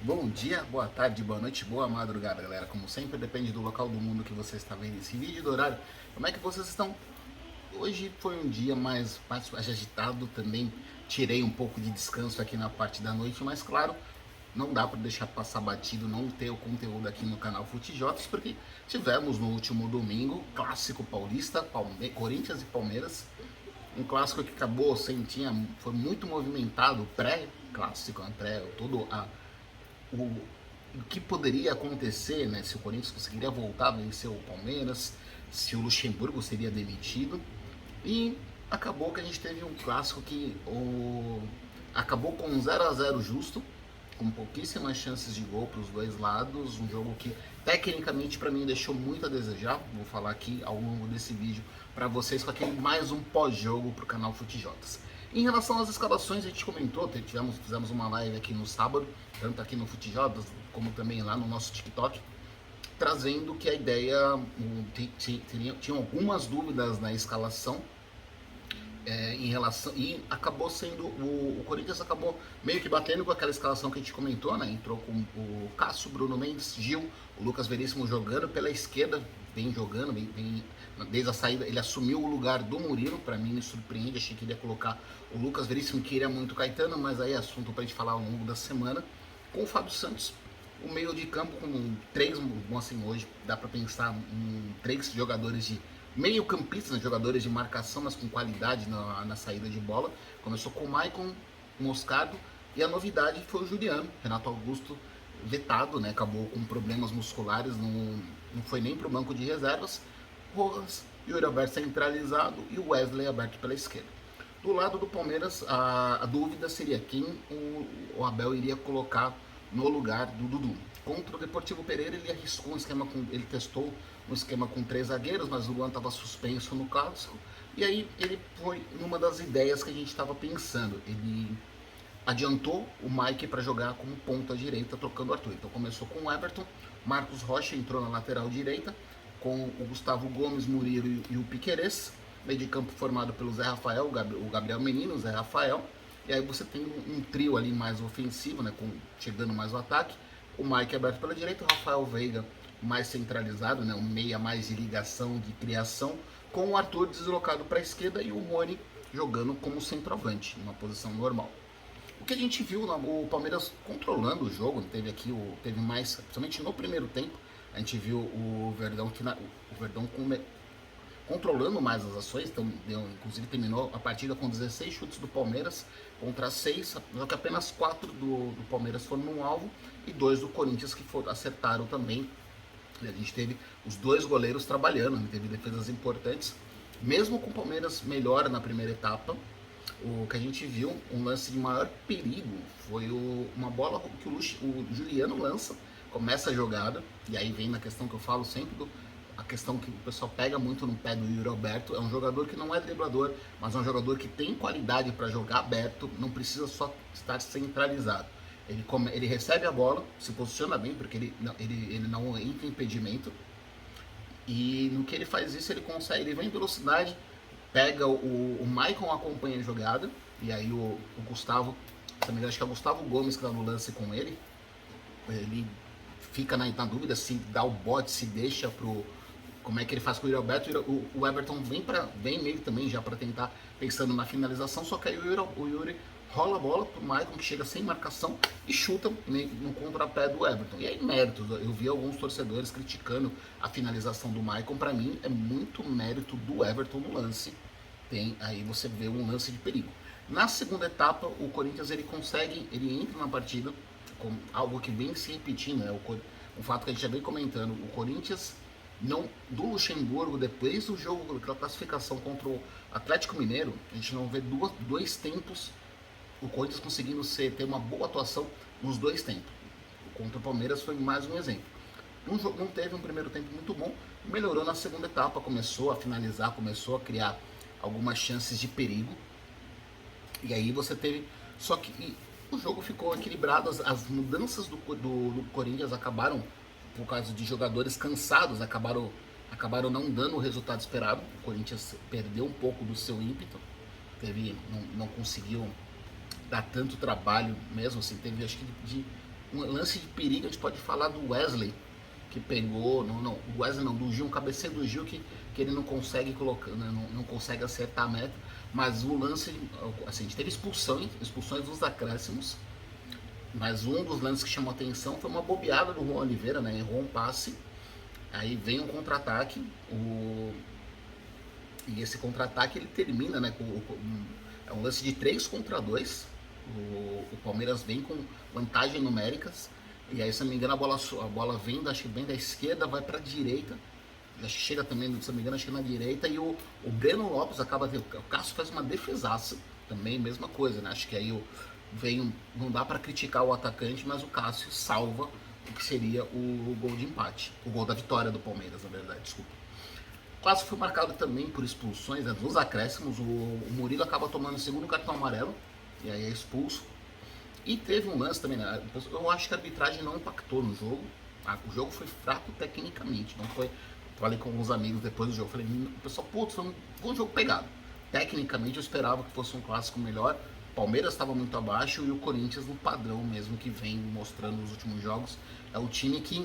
Bom dia, boa tarde, boa noite, boa madrugada, galera. Como sempre, depende do local do mundo que você está vendo esse vídeo e do horário. Como é que vocês estão? Hoje foi um dia mais agitado também. Tirei um pouco de descanso aqui na parte da noite, mas claro, não dá para deixar passar batido, não ter o conteúdo aqui no canal Futijotas, porque tivemos no último domingo clássico paulista, Corinthians e Palmeiras. Um clássico que acabou sem foi muito movimentado pré-clássico, todo o, o que poderia acontecer, né, se o Corinthians conseguiria voltar a vencer o Palmeiras, se o Luxemburgo seria demitido. E acabou que a gente teve um clássico acabou com um 0 a 0 justo, com pouquíssimas chances de gol para os dois lados, um jogo que tecnicamente para mim deixou muito a desejar. Vou falar aqui ao longo desse vídeo para vocês com aquele mais um pós-jogo para o canal Futijotas. Em relação às escalações, a gente comentou, fizemos uma live aqui no sábado, tanto aqui no Futijotas como também lá no nosso TikTok, trazendo que a ideia tinha algumas dúvidas na escalação, em relação, e acabou sendo o Corinthians acabou meio que batendo com aquela escalação que a gente comentou, né? Entrou com o Cássio, Bruno Mendes, Gil, o Lucas Veríssimo jogando pela esquerda, vem jogando, desde a saída ele assumiu o lugar do Murilo. Para mim me surpreende, achei que ele ia colocar o Lucas Veríssimo, que queria muito o Caetano, mas aí é assunto para a gente falar ao longo da semana. Com o Fábio Santos, o meio de campo com três, bom, assim, hoje dá para pensar em três jogadores de meio campistas, né, jogadores de marcação, mas com qualidade na saída de bola. Começou com o Maicon, Moscardo, e a novidade foi o Juliano. Renato Augusto vetado, né, acabou com problemas musculares, não foi nem para o banco de reservas. Rojas, Yuri Alberto centralizado e o Wesley aberto pela esquerda. Do lado do Palmeiras, a dúvida seria quem o Abel iria colocar no lugar do Dudu. Contra o Deportivo Pereira, ele arriscou um esquema ele testou um esquema com três zagueiros, mas o Luan estava suspenso no clássico. E aí ele foi numa das ideias que a gente estava pensando. Ele adiantou o Mike para jogar como ponta direita, trocando o Arthur. Então começou com o Everton, Marcos Rocha entrou na lateral direita, com o Gustavo Gomes, Murilo e o Piquerez. Meio de campo formado pelo Zé Rafael, o Gabriel Menino, o Zé Rafael. E aí você tem um trio ali mais ofensivo, né, chegando mais o ataque. O Mike aberto pela direita, o Rafael Veiga mais centralizado, né, um meia mais de ligação, de criação, com o Arthur deslocado para a esquerda e o Rony jogando como centroavante, numa posição normal. O que a gente viu, o Palmeiras controlando o jogo, teve mais, principalmente no primeiro tempo, a gente viu o Verdão controlando mais as ações, então inclusive terminou a partida com 16 chutes do Palmeiras contra 6, só que apenas 4 do Palmeiras foram no alvo e 2 do Corinthians que acertaram também. A gente teve os dois goleiros trabalhando, teve defesas importantes, mesmo com o Palmeiras melhor na primeira etapa. O que a gente viu, um lance de maior perigo, foi uma bola que o Juliano lança, começa a jogada, e aí vem na questão que eu falo sempre, a questão que o pessoal pega muito no pé do Yuri Alberto. É um jogador que não é driblador, mas é um jogador que tem qualidade para jogar aberto, não precisa só estar centralizado. Ele recebe a bola, se posiciona bem, porque ele não entra em impedimento, e no que ele faz isso, ele vem em velocidade, pega o Maicon, acompanha a jogada, e aí o Gustavo, também acho que é o Gustavo Gomes que está no lance com ele fica na dúvida se dá o bote, se deixa pro. Como é que ele faz com o Yuri Alberto. O Everton vem meio também já para tentar, pensando na finalização, só que aí o Yuri rola a bola pro Maicon, que chega sem marcação e chuta no contrapé do Everton. E aí, méritos. Eu vi alguns torcedores criticando a finalização do Maicon. Para mim, é muito mérito do Everton no lance. Aí você vê um lance de perigo. Na segunda etapa, o Corinthians ele entra na partida com algo que vem se repetindo, né? O fato que a gente já vem comentando, o Corinthians do Luxemburgo, depois do jogo, da classificação contra o Atlético Mineiro, a gente não vê dois tempos o Corinthians conseguindo ter uma boa atuação nos dois tempos. Contra o Palmeiras foi mais um exemplo. Não teve um primeiro tempo muito bom, melhorou na segunda etapa, começou a finalizar, começou a criar algumas chances de perigo. E aí você teve. Só que o jogo ficou equilibrado, as mudanças do Corinthians acabaram, por causa de jogadores cansados, acabaram não dando o resultado esperado. O Corinthians perdeu um pouco do seu ímpeto, não conseguiu dar tanto trabalho mesmo, assim, teve acho que um lance de perigo, a gente pode falar do Wesley, que pegou, não, o Wesley não, do Gil, um cabeceio do Gil que ele não consegue colocar, né, não consegue acertar a meta, mas o lance, assim, a gente teve expulsões dos acréscimos, mas um dos lances que chamou a atenção foi uma bobeada do Juan Oliveira, né, errou um passe, aí vem um contra-ataque, e esse contra-ataque ele termina, né, é um lance de 3 contra 2, o Palmeiras vem com vantagem numéricas, e aí, se não me engano, a bola vem, acho que vem da esquerda, vai para a direita, já chega também, se não me engano, acho que na direita, e o Breno Lopes acaba, o Cássio faz uma defesaça, também mesma coisa, né, acho que aí não dá para criticar o atacante, mas o Cássio salva o que seria o gol de empate, o gol da vitória do Palmeiras, na verdade, desculpa. O clássico foi marcado também por expulsões, né, nos acréscimos, o Murilo acaba tomando o segundo cartão amarelo, e aí é expulso. E teve um lance também, né? Eu acho que a arbitragem não impactou no jogo. O jogo foi fraco tecnicamente, não foi. Falei com alguns amigos depois do jogo, falei, pessoal, putz, foi um jogo pegado. Tecnicamente eu esperava que fosse um clássico melhor. O Palmeiras estava muito abaixo e o Corinthians no padrão mesmo que vem mostrando nos últimos jogos. É o time que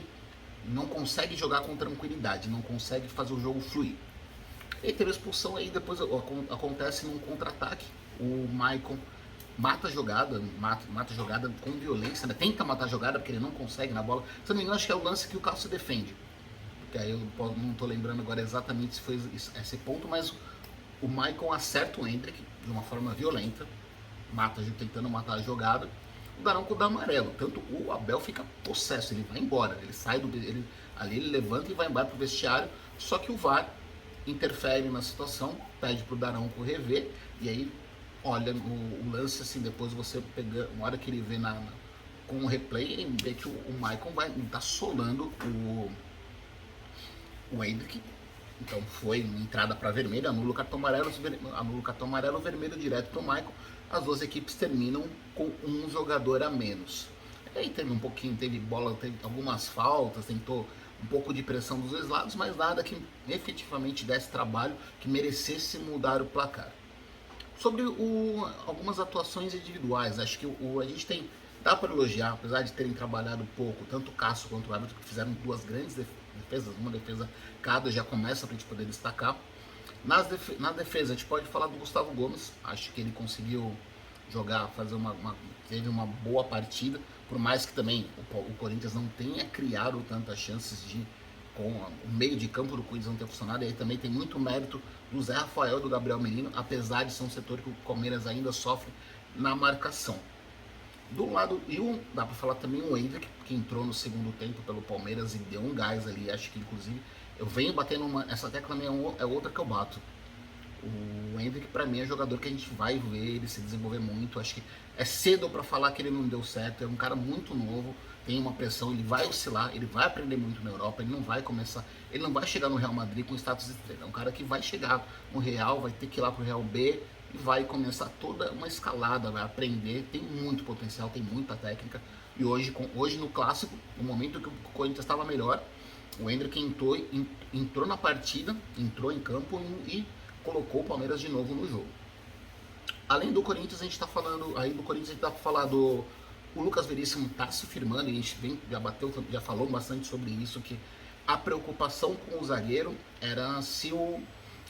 não consegue jogar com tranquilidade, não consegue fazer o jogo fluir. E teve a expulsão aí, depois acontece num contra-ataque. O Maicon mata a jogada com violência, né? Tenta matar a jogada porque ele não consegue na bola. Se não me engano, acho que é o lance que o Cássio defende. Porque aí eu não estou lembrando agora exatamente se foi esse ponto, mas o Maicon acerta o Hendrick de uma forma violenta, tentando matar a jogada. O Daronco dá amarelo, tanto o Abel fica possesso, ele vai embora, ele sai ali ele levanta e vai embora pro vestiário, só que o VAR interfere na situação, pede pro Daronco rever, e aí olha o lance assim, depois você pega, na hora que ele vê com o replay, ele vê que o Maicon tá solando o Hendrick. Então foi uma entrada para vermelho, anula o cartão amarelo, vermelho direto para o Maicon. As duas equipes terminam com um jogador a menos. Aí teve bola, teve algumas faltas, tentou um pouco de pressão dos dois lados, mas nada que efetivamente desse trabalho, que merecesse mudar o placar. Sobre algumas atuações individuais, acho que a gente dá para elogiar, apesar de terem trabalhado pouco, tanto o Cássio quanto o árbitro, que fizeram duas grandes defesas, uma defesa cada, já começa para a gente poder destacar. Na defesa, a gente pode falar do Gustavo Gomes, acho que ele conseguiu jogar, teve uma boa partida, por mais que também o Corinthians não tenha criado tantas chances com o meio de campo do Corinthians não ter funcionado, e aí também tem muito mérito do Zé Rafael e do Gabriel Menino, apesar de ser um setor que o Palmeiras ainda sofre na marcação. Do lado, dá para falar também o Hendrick, que entrou no segundo tempo pelo Palmeiras e deu um gás ali, acho que inclusive, eu venho batendo essa tecla é outra que eu bato. O Hendrick para mim é jogador que a gente vai ver ele se desenvolver muito, acho que é cedo para falar que ele não deu certo, é um cara muito novo, tem uma pressão, ele vai oscilar, ele vai aprender muito na Europa, ele não vai chegar no Real Madrid com status de estrela, é um cara que vai chegar no Real, vai ter que ir lá pro Real B e vai começar toda uma escalada, vai aprender, tem muito potencial, tem muita técnica, e hoje no clássico, no momento que o Corinthians estava melhor, o Hendrick entrou na partida, entrou em campo e colocou o Palmeiras de novo no jogo. Além do Corinthians, a gente está falando, aí do Corinthians a gente dá para falar o Lucas Veríssimo está se firmando, e a gente já falou bastante sobre isso, que a preocupação com o zagueiro era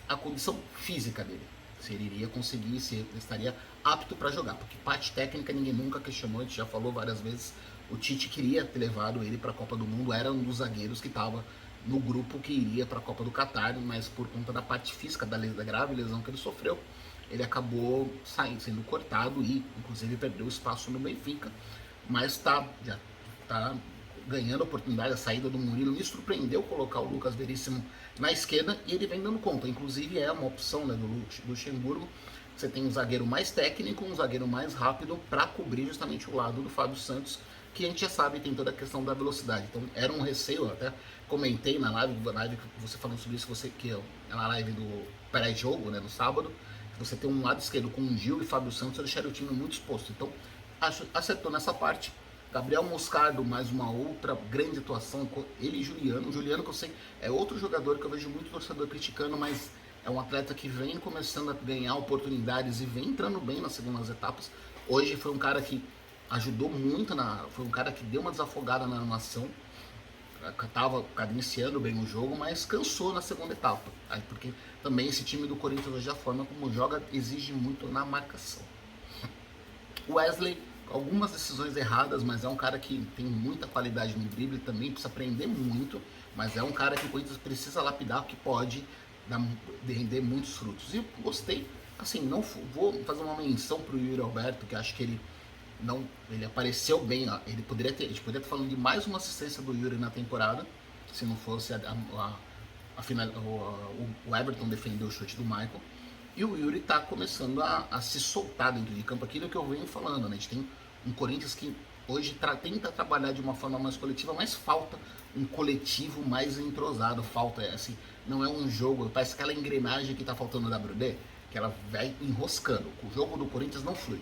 a condição física dele, se ele iria conseguir, se ele estaria apto para jogar, porque parte técnica ninguém nunca questionou, a gente já falou várias vezes, o Tite queria ter levado ele para a Copa do Mundo, era um dos zagueiros que estava no grupo que iria para a Copa do Catar, mas por conta da parte física, da grave lesão que ele sofreu, ele acabou sendo cortado e inclusive perdeu espaço no Benfica, mas já está ganhando oportunidade. A saída do Murilo me surpreendeu colocar o Lucas Veríssimo na esquerda e ele vem dando conta, inclusive é uma opção, né, do Luxemburgo. Você tem um zagueiro mais técnico, um zagueiro mais rápido para cobrir justamente o lado do Fábio Santos, que a gente já sabe tem toda a questão da velocidade. Então era um receio, eu até comentei na live que você falando sobre isso, na live do pré-jogo, né, no sábado, você tem um lado esquerdo com o Gil e Fábio Santos, deixaria o time muito exposto. Então acertou nessa parte. Gabriel Moscardo, mais uma outra grande atuação, ele e Juliano. Juliano, que eu sei, é outro jogador que eu vejo muito torcedor criticando, mas é um atleta que vem começando a ganhar oportunidades e vem entrando bem nas segundas etapas. Hoje foi um cara que ajudou muito, foi um cara que deu uma desafogada na animação, estava cadenciando bem o jogo, mas cansou na segunda etapa. Aí, porque também esse time do Corinthians hoje, a forma como joga, exige muito na marcação. O Wesley, algumas decisões erradas, mas é um cara que tem muita qualidade no drible também, precisa aprender muito, mas é um cara que o Corinthians precisa lapidar, que pode render muitos frutos. E eu gostei, assim, não vou fazer uma menção pro Yuri Alberto, que acho que ele apareceu bem, ó. A gente poderia estar falando de mais uma assistência do Yuri na temporada, se não fosse o Everton defendeu o chute do Michael. E o Yuri está começando a se soltar dentro de campo, aquilo que eu venho falando, né? A gente tem um Corinthians que hoje tenta trabalhar de uma forma mais coletiva, mas falta um coletivo mais entrosado, falta, assim, não é um jogo, parece aquela engrenagem que está faltando da WD, que ela vai enroscando. O jogo do Corinthians não flui.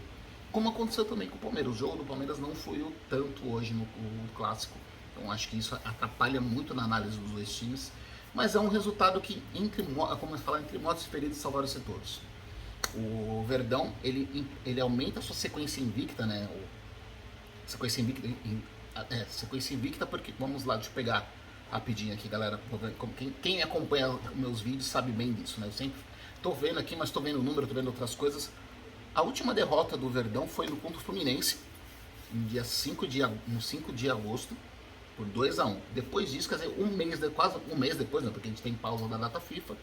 Como aconteceu também com o Palmeiras, o jogo do Palmeiras não fluiu tanto hoje no Clássico, então acho que isso atrapalha muito na análise dos dois times. Mas é um resultado que, como falar, entre modos feridos salvaram-se todos. O Verdão, ele aumenta a sua sequência invicta, né? Sequência invicta porque, vamos lá, deixa eu pegar rapidinho aqui, galera. Quem acompanha meus vídeos sabe bem disso, né? Eu sempre tô vendo aqui, mas tô vendo o número, tô vendo outras coisas. A última derrota do Verdão foi no contra o Fluminense, no dia 5 de agosto, por 2-1. Depois disso, quer dizer, quase um mês depois, né, porque a gente tem pausa da data FIFA,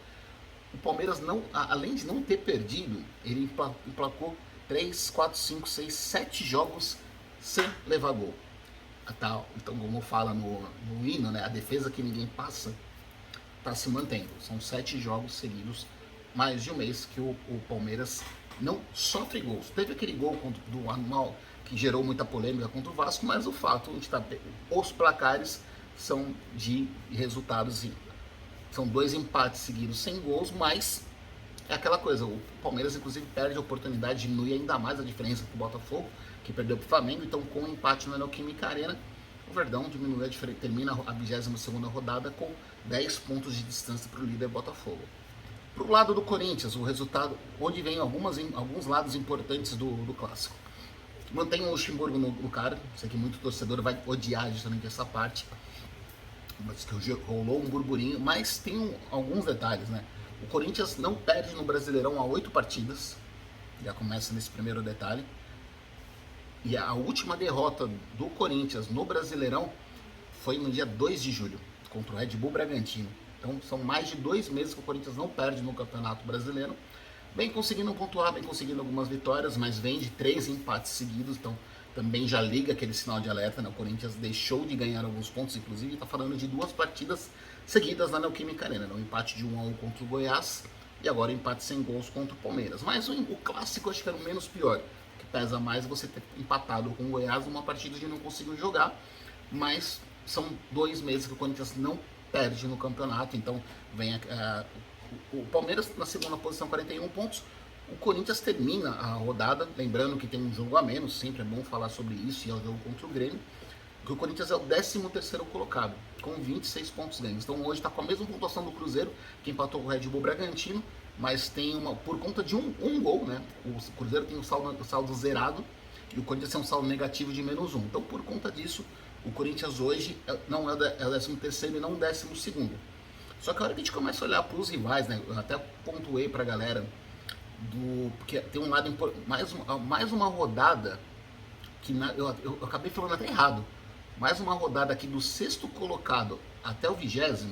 o Palmeiras, além de não ter perdido, ele emplacou 3, 4, 5, 6, 7 jogos sem levar gol. Então, como fala no hino, né, a defesa que ninguém passa está se mantendo. São 7 jogos seguidos, mais de um mês, que o Palmeiras não sofre gols. Teve aquele gol do Animal que gerou muita polêmica contra o Vasco, mas o fato de os placares são de resultados, são 2 empates seguidos sem gols, mas é aquela coisa, o Palmeiras inclusive perde a oportunidade, diminui ainda mais a diferença para o Botafogo, que perdeu para o Flamengo, então com o empate na Neoquímica Arena, o Verdão diminui a diferença, termina a 22ª rodada com 10 pontos de distância para o líder Botafogo. Pro lado do Corinthians, o resultado, onde vem alguns lados importantes do clássico. Mantém o Luxemburgo no cara, sei que muito torcedor vai odiar justamente essa parte, mas que rolou um burburinho, mas tem alguns detalhes, né? O Corinthians não perde no Brasileirão há 8 partidas, já começa nesse primeiro detalhe, e a última derrota do Corinthians no Brasileirão foi no dia 2 de julho, contra o Red Bull Bragantino. Então são mais de 2 meses que o Corinthians não perde no Campeonato Brasileiro. Vem conseguindo pontuar, vem conseguindo algumas vitórias, mas vem de 3 empates seguidos, então também já liga aquele sinal de alerta, né? O Corinthians deixou de ganhar alguns pontos, inclusive está falando de 2 partidas seguidas na Neoquímica Arena, né? Um empate de 1-1 contra o Goiás e agora um empate sem gols contra o Palmeiras. Mas o clássico acho que era o menos pior, que pesa mais você ter empatado com o Goiás numa partida que não conseguiu jogar, mas são 2 meses que o Corinthians não perde no campeonato, então vem o Palmeiras na segunda posição, 41 pontos. O Corinthians termina a rodada, lembrando que tem um jogo a menos, sempre é bom falar sobre isso, e é o jogo contra o Grêmio, que o Corinthians é o 13º colocado, com 26 pontos ganhos. Então hoje está com a mesma pontuação do Cruzeiro, que empatou com o Red Bull Bragantino, mas tem por conta de um gol, né? O Cruzeiro tem o saldo zerado, e o Corinthians tem um saldo negativo de -1. Então por conta disso, o Corinthians hoje não é o 13º e não o 12º. Só que a hora que a gente começa a olhar para os rivais, né? Eu até pontuei para a galera, porque tem um lado mais uma rodada que eu acabei falando até errado. Mais uma rodada aqui do 6º colocado até o 20º,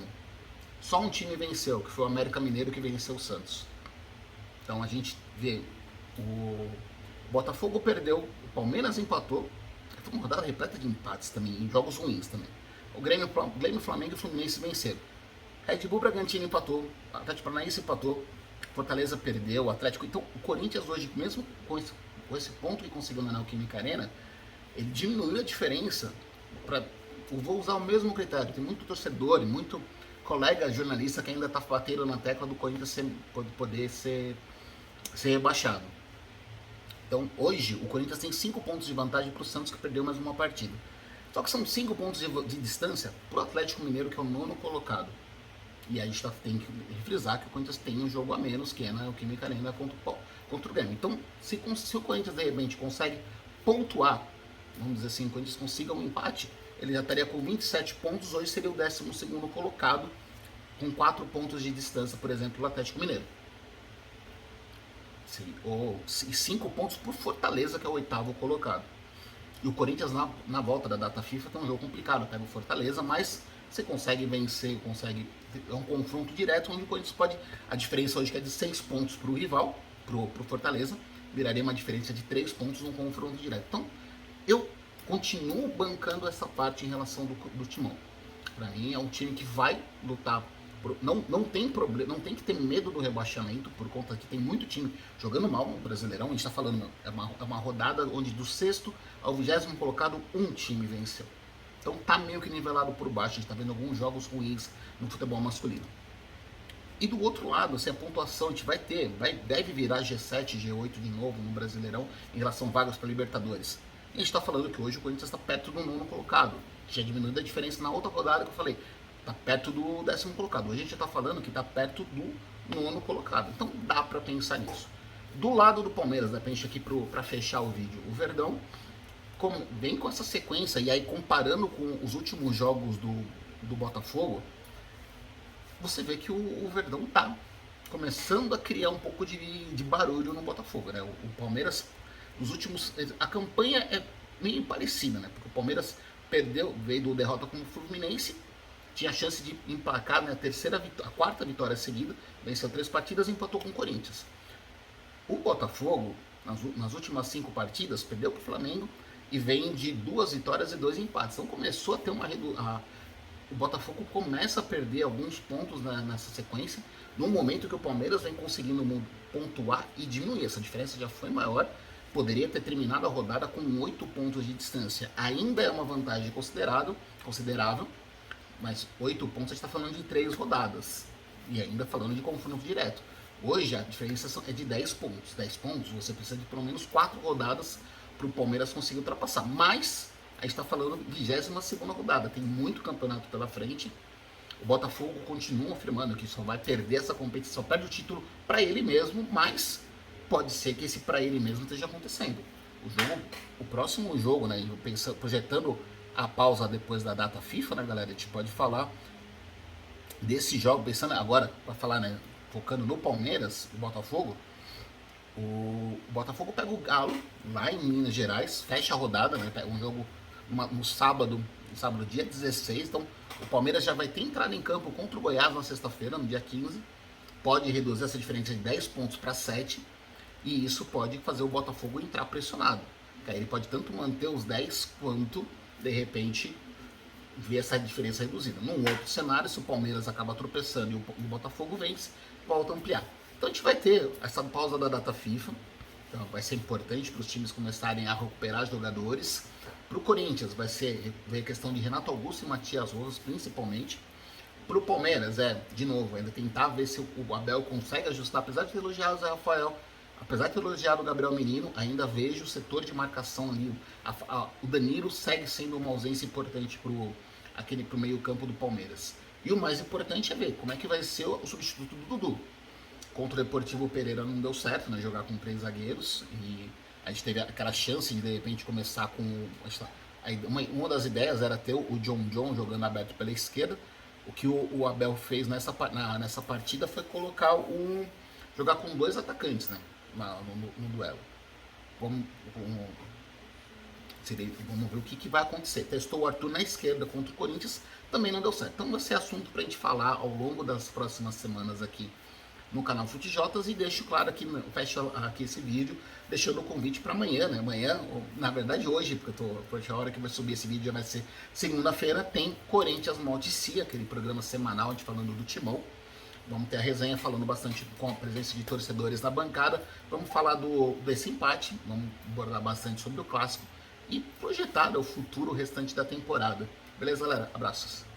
só um time venceu, que foi o América Mineiro, que venceu o Santos. Então a gente vê, o Botafogo perdeu, o Palmeiras empatou, foi uma rodada repleta de empates também, em jogos ruins também. O Grêmio, Flamengo e Fluminense venceram. Red Bull Bragantino empatou, Atlético Paranaense empatou, Fortaleza perdeu, o Atlético. Então o Corinthians hoje, mesmo com esse ponto que conseguiu na Neoquímica Arena, ele diminuiu a diferença. Eu vou usar o mesmo critério, tem muito torcedor e muito colega jornalista que ainda está batendo na tecla do Corinthians poder ser rebaixado. Então hoje o Corinthians tem 5 pontos de vantagem para o Santos, que perdeu mais uma partida. Só que são 5 pontos de distância para o Atlético Mineiro, que é o 9º colocado. E a gente tem que frisar que o Corinthians tem um jogo a menos, que é na Neoquímica Arena contra o Grêmio. Então, se o Corinthians de repente consegue pontuar vamos dizer assim, quando eles consigam um empate, ele já estaria com 27 pontos, hoje seria o 12º colocado, com 4 pontos de distância, por exemplo, do Atlético Mineiro. E 5 pontos por Fortaleza, que é o 8º colocado. E o Corinthians, na volta da data FIFA, tem um jogo complicado. Pega o Fortaleza, mas você consegue vencer, é um confronto direto, onde o Corinthians pode... A diferença hoje que é de 6 pontos para o rival, para o Fortaleza, viraria uma diferença de 3 pontos no confronto direto. Então, eu continuo bancando essa parte em relação do Timão. Para mim, é um time que vai lutar. Não tem problema, não tem que ter medo do rebaixamento, por conta que tem muito time jogando mal no Brasileirão. A gente está falando, é uma rodada onde do 6º ao 20º colocado, um time venceu. Então tá meio que nivelado por baixo. A gente está vendo alguns jogos ruins no futebol masculino. E do outro lado, assim, a pontuação a gente deve virar G7, G8 de novo no Brasileirão em relação a vagas para Libertadores. E a gente está falando que hoje o Corinthians está perto do 9º colocado. Tinha diminuído a diferença na outra rodada que eu falei. Está perto do 10º colocado. Hoje a gente está falando que está perto do 9º colocado. Então dá para pensar nisso. Do lado do Palmeiras, né, pra gente aqui para fechar o vídeo, o Verdão vem com essa sequência, e aí comparando com os últimos jogos do Botafogo, você vê que o Verdão tá começando a criar um pouco de barulho no Botafogo, né? O Palmeiras, nos últimos... A campanha é meio parecida, né? Porque o Palmeiras veio do derrota com o Fluminense, tinha a chance de emplacar, né, a quarta vitória seguida, venceu 3 partidas e empatou com o Corinthians. O Botafogo, nas últimas 5 partidas, perdeu para o Flamengo e vem de 2 vitórias e 2 empates. Então começou a ter o Botafogo começa a perder alguns pontos nessa sequência, no momento que o Palmeiras vem conseguindo pontuar e diminuir. Essa diferença já foi maior, poderia ter terminado a rodada com 8 pontos de distância. Ainda é uma vantagem considerável, mas 8 pontos a gente está falando de 3 rodadas, e ainda falando de confronto direto. Hoje a diferença é de 10 pontos. 10 pontos você precisa de pelo menos 4 rodadas para o Palmeiras conseguir ultrapassar. Mas a gente está falando de 22ª rodada, tem muito campeonato pela frente. O Botafogo continua afirmando que só vai perder essa competição, perde o título para ele mesmo, mas pode ser que esse para ele mesmo esteja acontecendo. O próximo jogo, né, projetando a pausa depois da data FIFA, né, galera, a gente pode falar desse jogo, pensando agora, para falar, né, focando no Palmeiras, o Botafogo. O Botafogo pega o Galo lá em Minas Gerais, fecha a rodada, né, um jogo no sábado, dia 16. Então o Palmeiras já vai ter entrado em campo contra o Goiás na sexta-feira, no dia 15. Pode reduzir essa diferença de 10 pontos para 7, e isso pode fazer o Botafogo entrar pressionado. Aí ele pode tanto manter os 10 quanto, de repente, ver essa diferença reduzida. Num outro cenário, se o Palmeiras acaba tropeçando e o Botafogo vence, volta a ampliar. Então a gente vai ter essa pausa da data FIFA. Então vai ser importante para os times começarem a recuperar jogadores. Para o Corinthians vai ser a questão de Renato Augusto e Matias Rosas, principalmente. Para o Palmeiras, de novo, ainda tentar ver se o Abel consegue ajustar. Apesar de ter elogiado o Zé Rafael, apesar de ter elogiado o Gabriel Menino, ainda vejo o setor de marcação ali. O Danilo segue sendo uma ausência importante para o meio campo do Palmeiras. E o mais importante é ver como é que vai ser o substituto do Dudu. Contra o Deportivo Pereira não deu certo, né, jogar com 3 zagueiros, e a gente teve aquela chance de repente começar com... Uma das ideias era ter o John jogando aberto pela esquerda. O que o Abel fez nessa partida foi jogar com 2 atacantes, né, no duelo. Vamos ver o que vai acontecer. Testou o Arthur na esquerda contra o Corinthians, também não deu certo. Então vai ser assunto para a gente falar ao longo das próximas semanas aqui no canal FuteJotas, e deixo claro aqui, fecho aqui esse vídeo, deixando o convite para amanhã, né? Amanhã, na verdade hoje, porque a hora que vai subir esse vídeo já vai ser segunda-feira, tem Corinthians Maldicia, aquele programa semanal, a gente falando do Timão. Vamos ter a resenha falando bastante com a presença de torcedores na bancada. Vamos falar desse empate, vamos abordar bastante sobre o clássico e projetar o futuro restante da temporada. Beleza, galera? Abraços.